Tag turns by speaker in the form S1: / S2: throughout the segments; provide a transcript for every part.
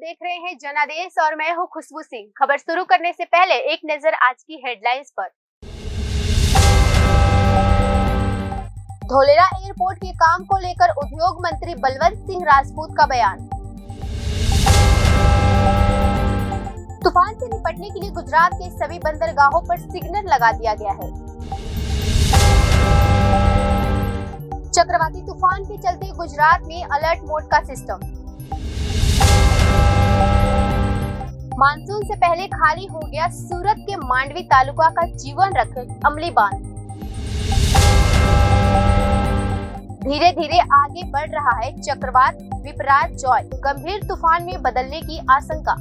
S1: देख रहे हैं जनादेश और मैं हूं खुशबू सिंह। खबर शुरू करने से पहले एक नजर आज की हेडलाइंस पर। धोलेरा एयरपोर्ट के काम को लेकर उद्योग मंत्री बलवंत सिंह राजपूत का बयान। तूफान से निपटने के लिए गुजरात के सभी बंदरगाहों पर सिग्नल लगा दिया गया है। चक्रवाती तूफान के चलते गुजरात में अलर्ट मोड का सिस्टम। मानसून से पहले खाली हो गया सूरत के मांडवी तालुका का जीवन रक्षक अमली बांध। धीरे धीरे आगे बढ़ रहा है चक्रवात बिपराजॉय, गंभीर तूफान में बदलने की आशंका।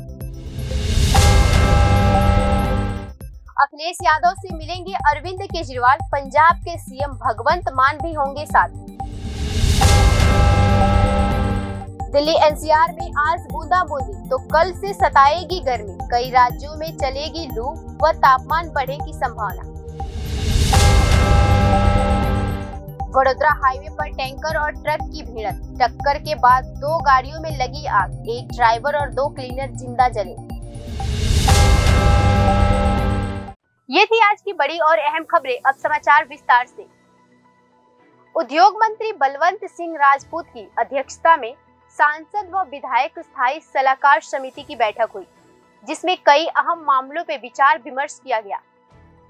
S1: अखिलेश यादव से मिलेंगे अरविंद केजरीवाल, पंजाब के सीएम भगवंत मान भी होंगे साथ। दिल्ली एनसीआर में आज बूंदाबांदी तो कल से सताएगी गर्मी, कई राज्यों में चलेगी लू व तापमान बढ़ने की संभावना। वडोदरा हाईवे पर टैंकर और ट्रक की भिड़ंत, टक्कर के बाद 2 गाड़ियों में लगी आग, एक ड्राइवर और 2 क्लीनर जिंदा जले। ये थी आज की बड़ी और अहम खबरें। अब समाचार विस्तार से। उद्योग मंत्री बलवंत सिंह राजपूत की अध्यक्षता में सांसद व विधायक स्थायी सलाहकार समिति की बैठक हुई, जिसमें कई अहम मामलों पर विचार विमर्श किया गया।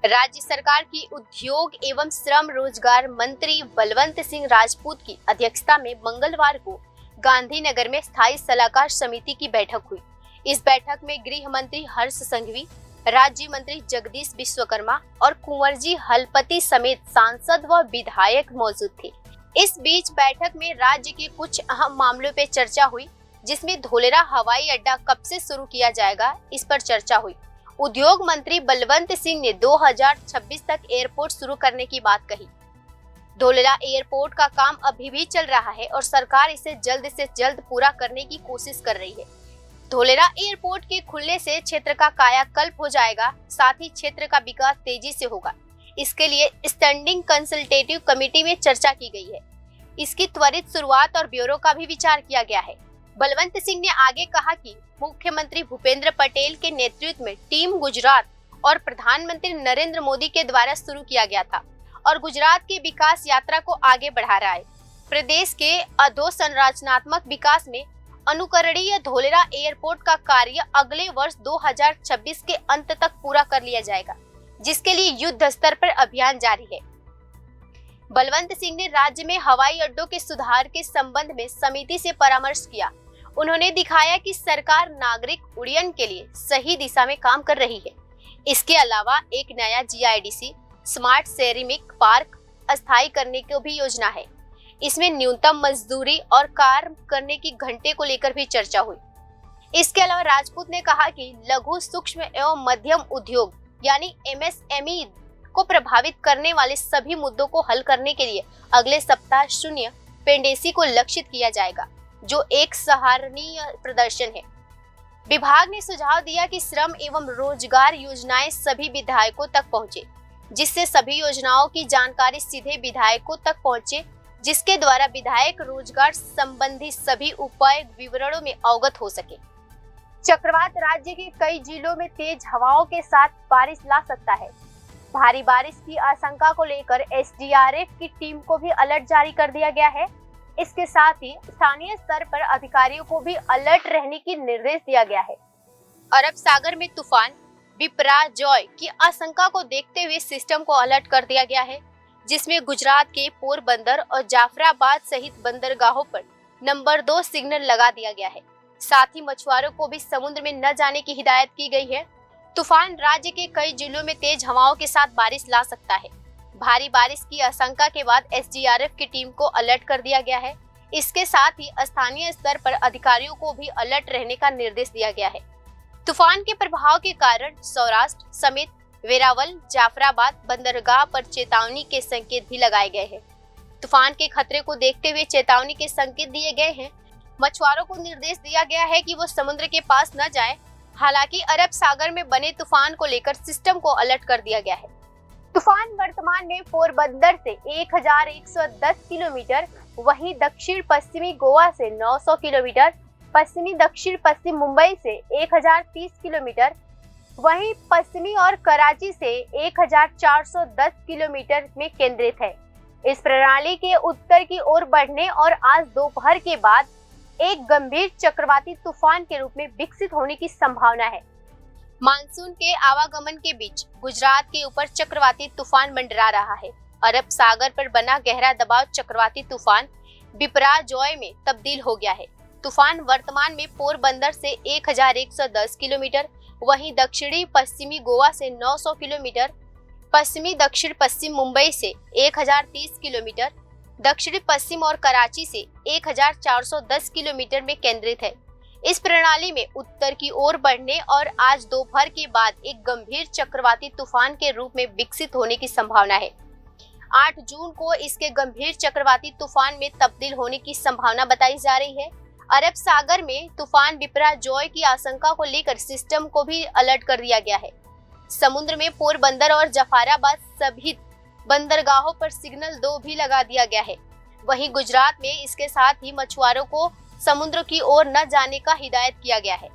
S1: राज्य सरकार की उद्योग एवं श्रम रोजगार मंत्री बलवंत सिंह राजपूत की अध्यक्षता में मंगलवार को गांधीनगर में स्थायी सलाहकार समिति की बैठक हुई। इस बैठक में गृह मंत्री हर्ष संघवी, राज्य मंत्री जगदीश विश्वकर्मा और कुंवरजी हलपति समेत सांसद व विधायक मौजूद थे। इस बीच बैठक में राज्य के कुछ अहम मामलों पर चर्चा हुई, जिसमें धोलेरा हवाई अड्डा कब से शुरू किया जाएगा, इस पर चर्चा हुई। उद्योग मंत्री बलवंत सिंह ने 2026 तक एयरपोर्ट शुरू करने की बात कही। धोलेरा एयरपोर्ट का काम अभी भी चल रहा है और सरकार इसे जल्द से जल्द पूरा करने की कोशिश कर रही है। धोलेरा एयरपोर्ट के खुलने से क्षेत्र का कायाकल्प हो जाएगा, साथ ही क्षेत्र का विकास तेजी से होगा। इसके लिए स्टैंडिंग कंसल्टेटिव कमेटी में चर्चा की गई है। इसकी त्वरित शुरुआत और ब्यूरो का भी विचार किया गया है। बलवंत सिंह ने आगे कहा कि मुख्यमंत्री भूपेंद्र पटेल के नेतृत्व में टीम गुजरात और प्रधानमंत्री नरेंद्र मोदी के द्वारा शुरू किया गया था और गुजरात के विकास यात्रा को आगे बढ़ा रहा है। प्रदेश के अधोसंरचनात्मक विकास में अनुकरणीय धोलेरा एयरपोर्ट का कार्य अगले वर्ष 2026 के अंत तक पूरा कर लिया जाएगा, जिसके लिए युद्ध स्तर पर अभियान जारी है। बलवंत सिंह ने राज्य में हवाई अड्डों के सुधार के संबंध में समिति से परामर्श किया। उन्होंने दिखाया कि सरकार नागरिक उड्डयन के लिए सही दिशा में काम कर रही है। इसके अलावा एक नया जीआईडीसी स्मार्ट सेरेमिक पार्क अस्थायी करने की भी योजना है। इसमें न्यूनतम मजदूरी और कार्य करने की घंटे को लेकर भी चर्चा हुई। इसके अलावा राजपूत ने कहा कि लघु सूक्ष्म एवं मध्यम उद्योग यानी एमएसएमई को प्रभावित करने वाले सभी मुद्दों को हल करने के लिए अगले सप्ताह शून्य पेंडेसी को लक्षित किया जाएगा, जो एक सराहनीय प्रदर्शन है। विभाग ने सुझाव दिया कि श्रम एवं रोजगार योजनाएं सभी विधायकों तक पहुंचे, जिससे सभी योजनाओं की जानकारी सीधे विधायकों तक पहुंचे, जिसके द्वारा विधायक रोजगार संबंधी सभी उपाय विवरणों में अवगत हो सके। चक्रवात राज्य के कई जिलों में तेज हवाओं के साथ बारिश ला सकता है। भारी बारिश की आशंका को लेकर एसडीआरएफ की टीम को भी अलर्ट जारी कर दिया गया है। इसके साथ ही स्थानीय स्तर पर अधिकारियों को भी अलर्ट रहने की निर्देश दिया गया है। अरब सागर में तूफान बिपराजॉय की आशंका को देखते हुए सिस्टम को अलर्ट कर दिया गया है, जिसमें गुजरात के पोरबंदर और जाफराबाद सहित बंदरगाहों पर नंबर 2 सिग्नल लगा दिया गया है। साथ ही मछुआरों को भी समुद्र में न जाने की हिदायत की गई है। तूफान राज्य के कई जिलों में तेज हवाओं के साथ बारिश ला सकता है। भारी बारिश की आशंका के बाद एसडीआरएफ की टीम को अलर्ट कर दिया गया है। इसके साथ ही स्थानीय स्तर पर अधिकारियों को भी अलर्ट रहने का निर्देश दिया गया है। तूफान के प्रभाव के कारण सौराष्ट्र समेत वेरावल, जाफराबाद बंदरगाह पर चेतावनी के संकेत भी लगाए गए हैं। तूफान के खतरे को देखते हुए चेतावनी के संकेत दिए गए हैं। मछुआरों को निर्देश दिया गया है कि वो समुद्र के पास न जाएं। हालांकि अरब सागर में बने तूफान को लेकर सिस्टम को अलर्ट कर दिया गया है। तूफान वर्तमान में पोरबंदर से 1110 किलोमीटर, वहीं दक्षिण पश्चिमी गोवा से 900 किलोमीटर, पश्चिमी दक्षिण पश्चिम मुंबई से 1030 किलोमीटर, वहीं पश्चिमी और कराची से 1410 किलोमीटर में केंद्रित है। इस प्रणाली के उत्तर की ओर बढ़ने और आज दोपहर के बाद एक गंभीर चक्रवाती तूफान के रूप में विकसित होने की संभावना है। मानसून के आवागमन के बीच गुजरात के ऊपर चक्रवाती तूफान मंडरा रहा है। अरब सागर पर बना गहरा दबाव चक्रवाती तूफान बिपराजॉय में तब्दील हो गया है। तूफान वर्तमान में पोरबंदर से 1110 किलोमीटर, वहीं दक्षिणी पश्चिमी गोवा से 900 किलोमीटर, पश्चिमी दक्षिण पश्चिम मुंबई से 1030 किलोमीटर, दक्षिणी पश्चिम और कराची से 1410 किलोमीटर में केंद्रित है। इस प्रणाली में उत्तर की ओर बढ़ने और आज दोपहर के बाद एक गंभीर चक्रवाती तूफान के रूप में विकसित होने की संभावना है। 8 जून को इसके गंभीर चक्रवाती तूफान में तब्दील होने की संभावना बताई जा रही है। अरब सागर में तूफान बिपराजॉय की आशंका को लेकर सिस्टम को भी अलर्ट कर दिया गया है। समुद्र में पोरबंदर और जफराबाद सहित बंदरगाहों पर सिग्नल 2 भी लगा दिया गया है। वहीं गुजरात में इसके साथ ही मछुआरों को समुद्र की ओर न जाने का हिदायत किया गया है।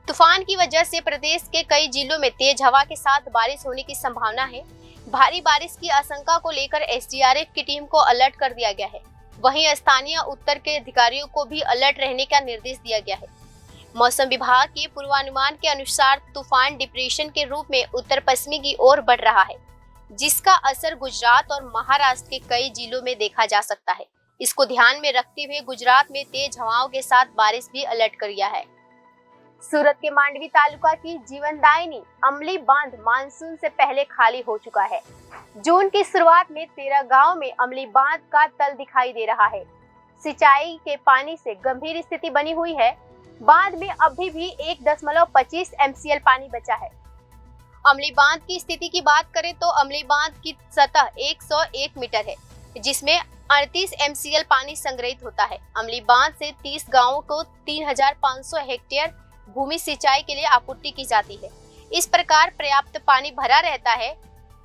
S1: तूफान की वजह से प्रदेश के कई जिलों में तेज हवा के साथ बारिश होने की संभावना है। भारी बारिश की आशंका को लेकर एसडीआरएफ की टीम को अलर्ट कर दिया गया है। वहीं स्थानीय उत्तर के अधिकारियों को भी अलर्ट रहने का निर्देश दिया गया है। मौसम विभाग के पूर्वानुमान के अनुसार तूफान डिप्रेशन के रूप में उत्तर पश्चिमी की ओर बढ़ रहा है, जिसका असर गुजरात और महाराष्ट्र के कई जिलों में देखा जा सकता है। इसको ध्यान में रखते हुए गुजरात में तेज हवाओं के साथ बारिश भी अलर्ट कर दिया है। सूरत के मांडवी तालुका की जीवनदायिनी अमली बांध मानसून से पहले खाली हो चुका है। जून की शुरुआत में 13 गांव में अमली बांध का तल दिखाई दे रहा है। सिंचाई के पानी से गंभीर स्थिति बनी हुई है। बांध में अभी भी 1.25 MCL पानी बचा है। अमली बांध की स्थिति की बात करें तो अमली बांध की सतह 101 मीटर है, जिसमें 38 MCL पानी संग्रहित होता है। अमली बांध से 30 गांवों को 3500 हेक्टेयर भूमि सिंचाई के लिए आपूर्ति की जाती है। इस प्रकार पर्याप्त पानी भरा रहता है।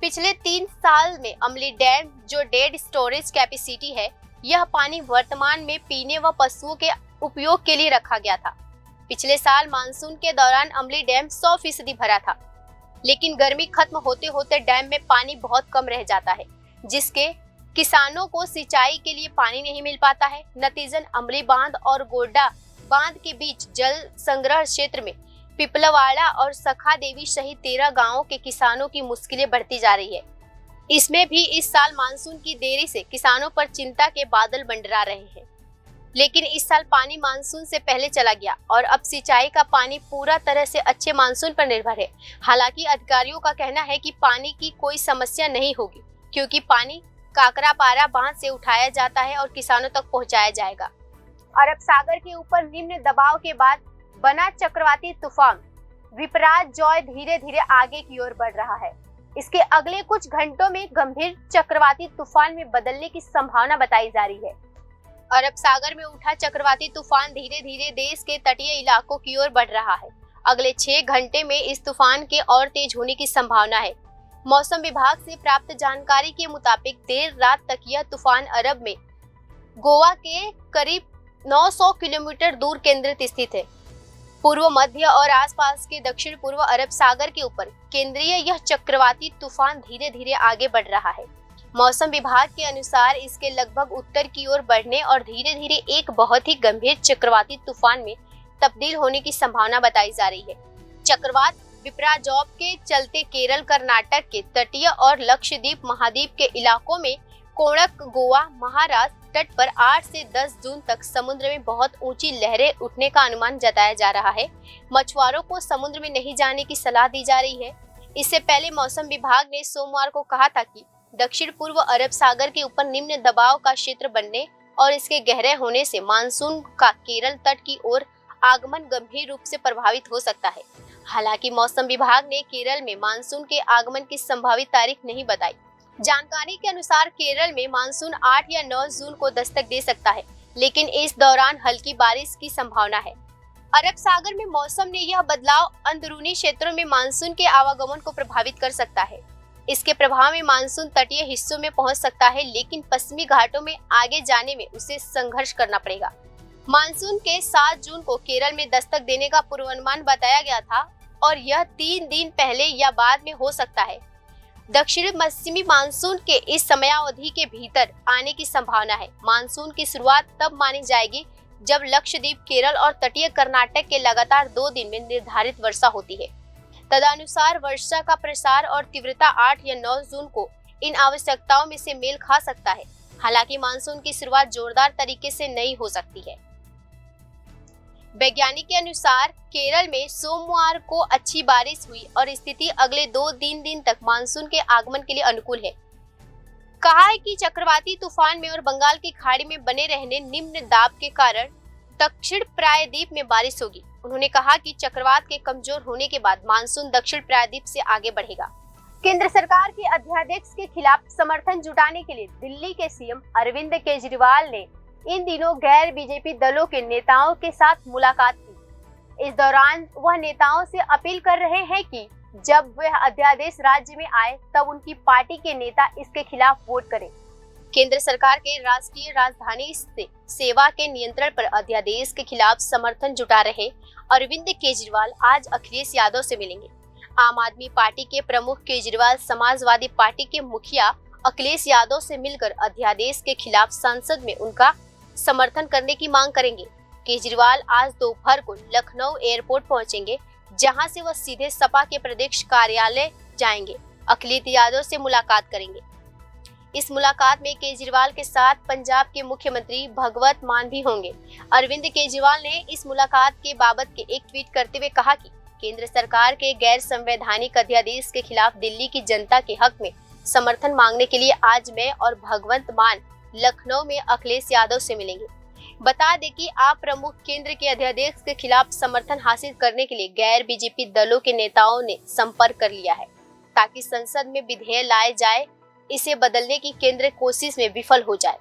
S1: पिछले 3 साल में अमली डैम जो डेड स्टोरेज कैपेसिटी है, यह पानी वर्तमान में पीने व पशुओं के उपयोग के लिए रखा गया था। पिछले साल मानसून के दौरान अमली डैम 100% भरा था, लेकिन गर्मी खत्म होते होते डैम में पानी बहुत कम रह जाता है, जिसके किसानों को सिंचाई के लिए पानी नहीं मिल पाता है। नतीजन अमली बांध और गोड्डा बांध के बीच जल संग्रह क्षेत्र में पिपलवाड़ा और सखा देवी सहित 13 गांवों के किसानों की मुश्किलें बढ़ती जा रही है। इसमें भी इस साल मानसून की देरी से किसानों पर चिंता के बादल मंडरा रहे हैं। लेकिन इस साल पानी मानसून से पहले चला गया और अब सिंचाई का पानी पूरा तरह से अच्छे मानसून पर निर्भर है। हालांकि अधिकारियों का कहना है कि पानी की कोई समस्या नहीं होगी, क्योंकि पानी काकरापारा बांध से उठाया जाता है और किसानों तक पहुंचाया जाएगा। अरब सागर के ऊपर निम्न दबाव के बाद बना चक्रवाती तूफान बिपराजॉय धीरे धीरे आगे की ओर बढ़ रहा है। इसके अगले कुछ घंटों में गंभीर चक्रवाती तूफान में बदलने की संभावना बताई जा रही है। अरब सागर में उठा चक्रवाती तूफान धीरे धीरे देश के तटीय इलाकों की ओर बढ़ रहा है। अगले 6 घंटे में इस तूफान के और तेज होने की संभावना है। मौसम विभाग से प्राप्त जानकारी के मुताबिक देर रात तक यह तूफान अरब में गोवा के करीब 900 किलोमीटर दूर केंद्रित स्थित है। पूर्व मध्य और आसपास के दक्षिण पूर्व अरब सागर के ऊपर केंद्रीय यह चक्रवाती तूफान धीरे धीरे आगे बढ़ रहा है। मौसम विभाग के अनुसार इसके लगभग उत्तर की ओर बढ़ने और धीरे धीरे एक बहुत ही गंभीर चक्रवाती तूफान में तब्दील होने की संभावना बताई जा रही है। चक्रवात बिपराजॉय के चलते केरल, कर्नाटक के तटीय और लक्षद्वीप महाद्वीप के इलाकों में कोणक, गोवा, महाराष्ट्र तट पर 8 से 10 जून तक समुद्र में बहुत ऊंची लहरें उठने का अनुमान जताया जा रहा है। मछुआरों को समुद्र में नहीं जाने की सलाह दी जा रही है। इससे पहले मौसम विभाग ने सोमवार को कहा था कि दक्षिण पूर्व अरब सागर के ऊपर निम्न दबाव का क्षेत्र बनने और इसके गहरे होने से मानसून का केरल तट की ओर आगमन गंभीर रूप से प्रभावित हो सकता है। हालांकि मौसम विभाग ने केरल में मानसून के आगमन की संभावित तारीख नहीं बताई। जानकारी के अनुसार केरल में मानसून 8 या 9 जून को दस्तक दे सकता है, लेकिन इस दौरान हल्की बारिश की संभावना है। अरब सागर में मौसम ने यह बदलाव अंदरूनी क्षेत्रों में मानसून के आवागमन को प्रभावित कर सकता है। इसके प्रभाव में मानसून तटीय हिस्सों में पहुंच सकता है, लेकिन पश्चिमी घाटों में आगे जाने में उसे संघर्ष करना पड़ेगा। मानसून के 7 जून को केरल में दस्तक देने का पूर्वानुमान बताया गया था और यह 3 दिन पहले या बाद में हो सकता है। दक्षिण पश्चिमी मानसून के इस समयावधि के भीतर आने की संभावना है। मानसून की शुरुआत तब मानी जाएगी जब लक्षद्वीप, केरल और तटीय कर्नाटक के लगातार 2 दिन में निर्धारित वर्षा होती है। तदनुसार वर्षा का प्रसार और तीव्रता 8 या 9 जून को इन आवश्यकताओं में से मेल खा सकता है। हालांकि मानसून की शुरुआत जोरदार तरीके से नहीं हो सकती है। वैज्ञानिक के अनुसार केरल में सोमवार को अच्छी बारिश हुई और स्थिति अगले 2-3 दिन तक मानसून के आगमन के लिए अनुकूल है। कहा है कि चक्रवाती तूफान में और बंगाल की खाड़ी में बने रहने निम्न दाब के कारण दक्षिण प्रायद्वीप में बारिश होगी। उन्होंने कहा कि चक्रवात के कमजोर होने के बाद मानसून दक्षिण प्रायद्वीप से आगे बढ़ेगा। केंद्र सरकार के अध्यादेश के खिलाफ समर्थन जुटाने के लिए दिल्ली के सीएम अरविंद केजरीवाल ने इन दिनों गैर बीजेपी दलों के नेताओं के साथ मुलाकात की। इस दौरान वह नेताओं से अपील कर रहे हैं कि जब वह अध्यादेश राज्य में आए तब उनकी पार्टी के नेता इसके खिलाफ वोट करें। केंद्र सरकार के राष्ट्रीय राजधानी से सेवा के नियंत्रण पर अध्यादेश के खिलाफ समर्थन जुटा रहे अरविंद केजरीवाल आज अखिलेश यादव से मिलेंगे। आम आदमी पार्टी के प्रमुख केजरीवाल समाजवादी पार्टी के मुखिया अखिलेश यादव से मिलकर अध्यादेश के खिलाफ संसद में उनका समर्थन करने की मांग करेंगे। केजरीवाल आज दोपहर को लखनऊ एयरपोर्ट पहुंचेंगे, जहां से वह सीधे सपा के प्रदेश कार्यालय जाएंगे। अखिलेश यादव से मुलाकात करेंगे। इस मुलाकात में केजरीवाल के साथ पंजाब के मुख्यमंत्री भगवंत मान भी होंगे। अरविंद केजरीवाल ने इस मुलाकात के बाबत के एक ट्वीट करते हुए कहा कि केंद्र सरकार के गैर संवैधानिक अध्यादेश के खिलाफ दिल्ली की जनता के हक में समर्थन मांगने के लिए आज मैं और भगवंत मान लखनऊ में अखिलेश यादव से मिलेंगे। बता दें कि आप प्रमुख केंद्र के अध्यादेश के खिलाफ समर्थन हासिल करने के लिए गैर बीजेपी दलों के नेताओं ने संपर्क कर लिया है ताकि संसद में विधेयक लाए जाए, इसे बदलने की केंद्र कोशिश में विफल हो जाए।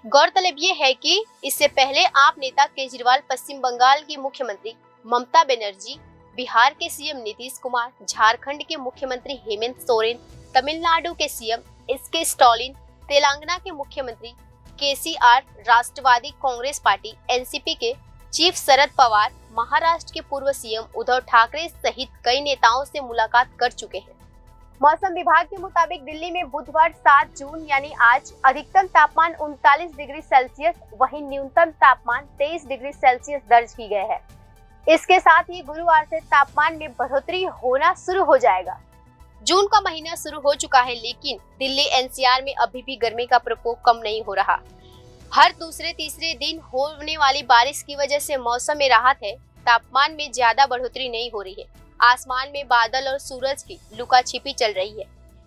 S1: गौरतलब ये है कि इससे पहले आप नेता केजरीवाल पश्चिम बंगाल की मुख्यमंत्री ममता बनर्जी, बिहार के सीएम नीतीश कुमार, झारखंड के मुख्यमंत्री हेमंत सोरेन, तमिलनाडु के सीएम एस.के. स्टालिन, तेलंगाना के मुख्यमंत्री के.सी.आर., राष्ट्रवादी कांग्रेस पार्टी एनसीपी के चीफ शरद पवार, महाराष्ट्र के पूर्व सीएम उद्धव ठाकरे सहित कई नेताओं से मुलाकात कर चुके हैं। मौसम विभाग के मुताबिक दिल्ली में बुधवार 7 जून यानी आज अधिकतम तापमान 39 डिग्री सेल्सियस वहीं न्यूनतम तापमान 23 डिग्री सेल्सियस दर्ज की गए है। इसके साथ ही गुरुवार से तापमान में बढ़ोतरी होना शुरू हो जाएगा। जून का महीना शुरू हो चुका है, लेकिन दिल्ली एनसीआर में अभी भी गर्मी का प्रकोप कम नहीं हो रहा। हर दूसरे तीसरे दिन होने वाली बारिश की वजह से मौसम में राहत है। तापमान में ज्यादा बढ़ोतरी नहीं हो रही है। आसमान में बादल और सूरज की लुका-छिपी चल रही है।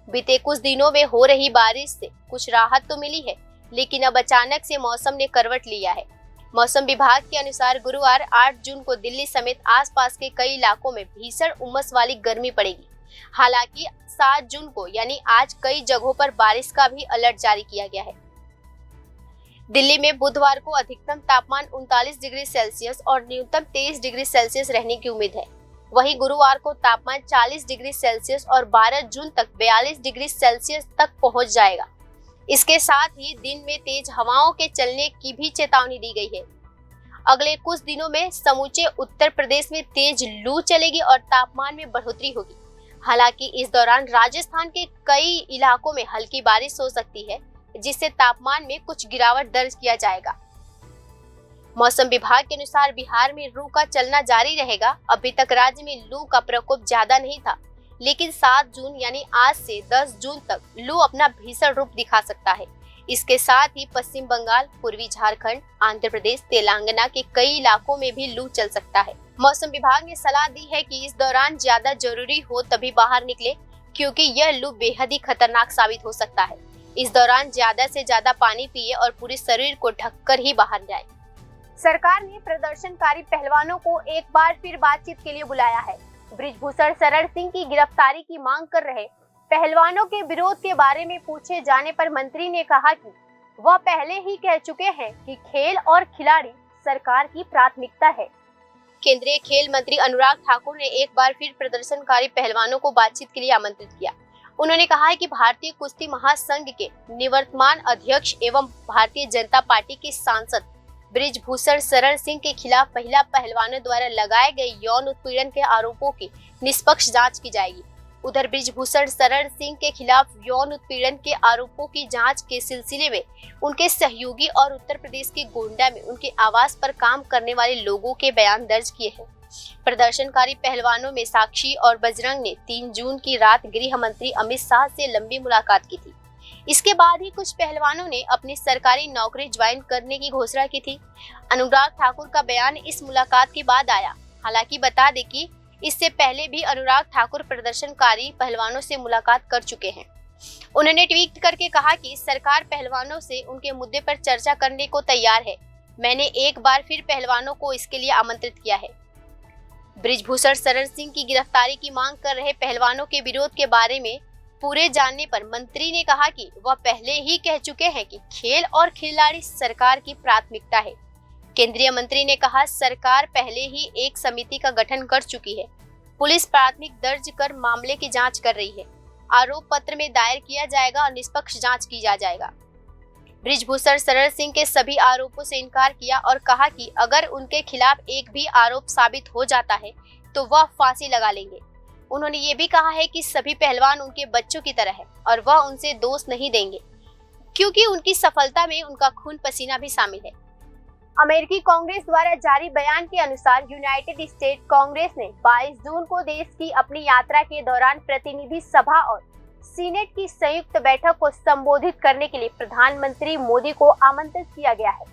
S1: बीते कुछ दिनों में हो रही बारिश से कुछ राहत तो मिली है, लेकिन अब अचानक से मौसम ने करवट लिया है। मौसम विभाग के अनुसार गुरुवार 8 जून को दिल्ली समेत आसपास के कई इलाकों में भीषण उमस वाली गर्मी पड़ेगी। हालांकि 7 जून को यानी आज कई जगहों पर बारिश का भी अलर्ट जारी किया गया है। दिल्ली में बुधवार को अधिकतम तापमान 39 डिग्री सेल्सियस और न्यूनतम 23 डिग्री सेल्सियस रहने की उम्मीद है। वहीं गुरुवार को तापमान 40 डिग्री सेल्सियस और 12 जून तक 42 डिग्री सेल्सियस तक पहुंच जाएगा। इसके साथ ही दिन में तेज हवाओं के चलने की भी चेतावनी दी गई है। अगले कुछ दिनों में समूचे उत्तर प्रदेश में तेज लू चलेगी और तापमान में बढ़ोतरी होगी। हालांकि इस दौरान राजस्थान के कई इलाकों में हल्की बारिश हो सकती है, जिससे तापमान में कुछ गिरावट दर्ज किया जाएगा। मौसम विभाग के अनुसार बिहार में लू का चलना जारी रहेगा। अभी तक राज्य में लू का प्रकोप ज्यादा नहीं था, लेकिन 7 जून यानी आज से 10 जून तक लू अपना भीषण रूप दिखा सकता है। इसके साथ ही पश्चिम बंगाल, पूर्वी झारखंड, आंध्र प्रदेश, तेलंगाना के कई इलाकों में भी लू चल सकता है। मौसम विभाग ने सलाह दी है कि इस दौरान ज्यादा जरूरी हो तभी बाहर निकले, क्योंकि यह लू बेहद ही खतरनाक साबित हो सकता है। इस दौरान ज्यादा से ज्यादा पानी पिए और पूरे शरीर को ढककर ही बाहर जाए। सरकार ने प्रदर्शनकारी पहलवानों को एक बार फिर बातचीत के लिए बुलाया है। बृजभूषण शरण सिंह की गिरफ्तारी की मांग कर रहे पहलवानों के विरोध के बारे में पूछे जाने पर मंत्री ने कहा कि वह पहले ही कह चुके हैं कि खेल और खिलाड़ी सरकार की प्राथमिकता है। केंद्रीय खेल मंत्री अनुराग ठाकुर ने एक बार फिर प्रदर्शनकारी पहलवानों को बातचीत के लिए आमंत्रित किया। उन्होंने कहा है कि भारतीय कुश्ती महासंघ के निवर्तमान अध्यक्ष एवं भारतीय जनता पार्टी के सांसद बृजभूषण शरण सिंह के खिलाफ महिला पहलवानों द्वारा लगाए गए यौन उत्पीड़न के आरोपों की निष्पक्ष जांच की जाएगी। उधर बृजभूषण शरण सिंह के खिलाफ यौन उत्पीड़न के आरोपों की जांच के सिलसिले में उनके सहयोगी और उत्तर प्रदेश के गोंडा में उनके आवास पर काम करने वाले लोगों के बयान दर्ज किए हैं। प्रदर्शनकारी पहलवानों में साक्षी और बजरंग ने 3 जून की रात गृह मंत्री अमित शाह से लंबी मुलाकात की थी। इसके बाद ही कुछ पहलवानों ने अपनी सरकारी नौकरी ज्वाइन करने की घोषणा की थी। अनुराग ठाकुर का बयान इस मुलाकात के बाद आया। हालांकि बता दें कि इससे पहले भी अनुराग ठाकुर प्रदर्शनकारी पहलवानों से मुलाकात कर चुके हैं। उन्होंने ट्वीट करके कहा कि सरकार पहलवानों से उनके मुद्दे पर चर्चा करने को तैयार है। मैंने एक बार फिर पहलवानों को इसके लिए आमंत्रित किया है। बृजभूषण शरण सिंह की गिरफ्तारी की मांग कर रहे पहलवानों के विरोध के बारे में पूरे जानने पर मंत्री ने कहा कि वह पहले ही कह चुके हैं कि खेल और खिलाड़ी सरकार की प्राथमिकता है। केंद्रीय मंत्री ने कहा, सरकार पहले ही एक समिति का गठन कर चुकी है। पुलिस प्राथमिक दर्ज कर मामले की जांच कर रही है। आरोप पत्र में दायर किया जाएगा और निष्पक्ष जांच की जाएगा। बृजभूषण शरण सिंह के सभी आरोपों से इनकार किया और कहा कि अगर उनके खिलाफ एक भी आरोप साबित हो जाता है तो वह फांसी लगा लेंगे। उन्होंने ये भी कहा है कि सभी पहलवान उनके बच्चों की तरह है और वह उनसे दोष नहीं देंगे, क्योंकि उनकी सफलता में उनका खून पसीना भी शामिल है। अमेरिकी कांग्रेस द्वारा जारी बयान के अनुसार यूनाइटेड स्टेट कांग्रेस ने 22 जून को देश की अपनी यात्रा के दौरान प्रतिनिधि सभा और सीनेट की संयुक्त बैठक को संबोधित करने के लिए प्रधानमंत्री मोदी को आमंत्रित किया गया है।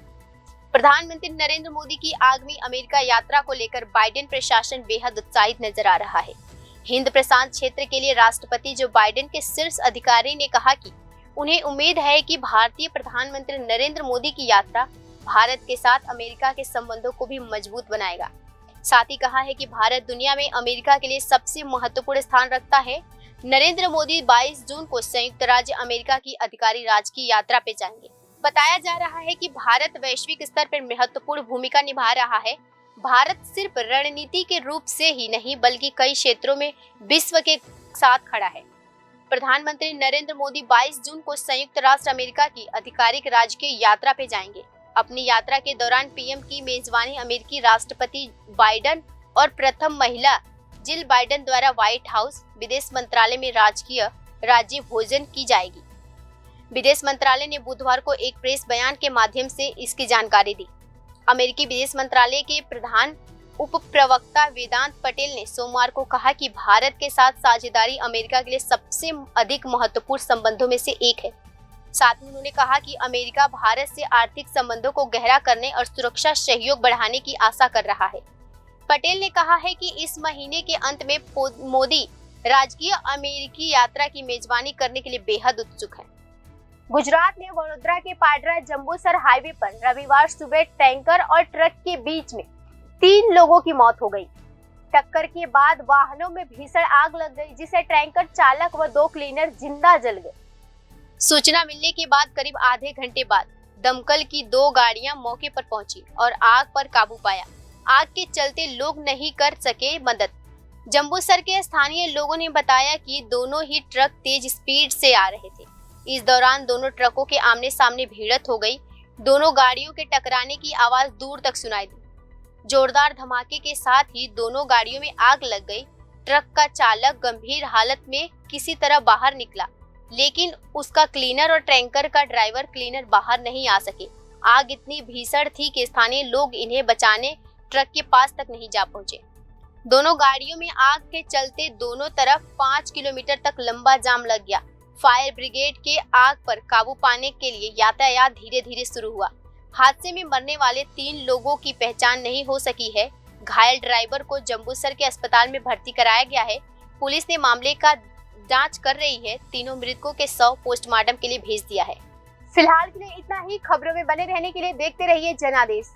S1: प्रधानमंत्री नरेंद्र मोदी की आगामी अमेरिका यात्रा को लेकर बाइडेन प्रशासन बेहद उत्साहित नजर आ रहा है। हिंद प्रशांत क्षेत्र के लिए राष्ट्रपति जो बाइडेन के शीर्ष अधिकारी ने कहा कि उन्हें उम्मीद है कि भारतीय प्रधानमंत्री नरेंद्र मोदी की यात्रा भारत के साथ अमेरिका के संबंधों को भी मजबूत बनाएगा। साथ ही कहा है कि भारत दुनिया में अमेरिका के लिए सबसे महत्वपूर्ण स्थान रखता है। नरेंद्र मोदी 22 जून को संयुक्त राज्य अमेरिका की अधिकारी राज की यात्रा पे जाएंगे। बताया जा रहा है कि भारत वैश्विक स्तर पर महत्वपूर्ण भूमिका निभा रहा है। भारत सिर्फ रणनीति के रूप से ही नहीं बल्कि कई क्षेत्रों में विश्व के साथ खड़ा है। प्रधानमंत्री नरेंद्र मोदी 22 जून को संयुक्त राष्ट्र अमेरिका की आधिकारिक राजकीय यात्रा पे जाएंगे। अपनी यात्रा के दौरान पीएम की मेजबानी अमेरिकी राष्ट्रपति बाइडेन और प्रथम महिला जिल बाइडेन द्वारा व्हाइट हाउस विदेश मंत्रालय में राजकीय राज्य भोजन की जाएगी। विदेश मंत्रालय ने बुधवार को एक प्रेस बयान के माध्यम से इसकी जानकारी दी। अमेरिकी विदेश मंत्रालय के प्रधान उप प्रवक्ता वेदांत पटेल ने सोमवार को कहा कि भारत के साथ साझेदारी अमेरिका के लिए सबसे अधिक महत्वपूर्ण संबंधों में से एक है। साथ ही उन्होंने कहा कि अमेरिका भारत से आर्थिक संबंधों को गहरा करने और सुरक्षा सहयोग बढ़ाने की आशा कर रहा है। पटेल ने कहा है कि इस महीने के अंत में मोदी राजकीय अमेरिकी यात्रा की मेजबानी करने के लिए बेहद उत्सुक है। गुजरात में वडोदरा के पाडरा जंबूसर हाईवे पर रविवार सुबह टैंकर और ट्रक के बीच में 3 लोगों की मौत हो गई। टक्कर के बाद वाहनों में भीषण आग लग गई, जिसे टैंकर चालक व 2 क्लीनर जिंदा जल गए। सूचना मिलने के बाद करीब आधे घंटे बाद दमकल की 2 गाड़ियां मौके पर पहुंची और आग पर काबू पाया। आग के चलते लोग नहीं कर सके मदद। जंबूसर के स्थानीय लोगों ने बताया कि दोनों ही ट्रक तेज स्पीड से आ रहे थे। इस दौरान दोनों ट्रकों के आमने सामने भिड़ंत हो गई। दोनों गाड़ियों के टकराने की आवाज दूर तक सुनाई दी। जोरदार धमाके के साथ ही दोनों गाड़ियों में आग लग गई। ट्रक का चालक गंभीर हालत में किसी तरह बाहर निकला, लेकिन उसका क्लीनर और टैंकर का ड्राइवर क्लीनर बाहर नहीं आ सके। आग इतनी भीषण थी कि स्थानीय लोग इन्हें बचाने ट्रक के पास तक नहीं जा पहुंचे। दोनों गाड़ियों में आग के चलते दोनों तरफ 5 किलोमीटर तक लंबा जाम लग गया। फायर ब्रिगेड के आग पर काबू पाने के लिए यातायात धीरे धीरे शुरू हुआ। हादसे में मरने वाले 3 लोगों की पहचान नहीं हो सकी है। घायल ड्राइवर को जंबूसर के अस्पताल में भर्ती कराया गया है। पुलिस ने मामले का जांच कर रही है। तीनों मृतकों के शव पोस्टमार्टम के लिए भेज दिया है। फिलहाल के लिए इतना ही। खबरों में बने रहने के लिए देखते रहिए जनादेश।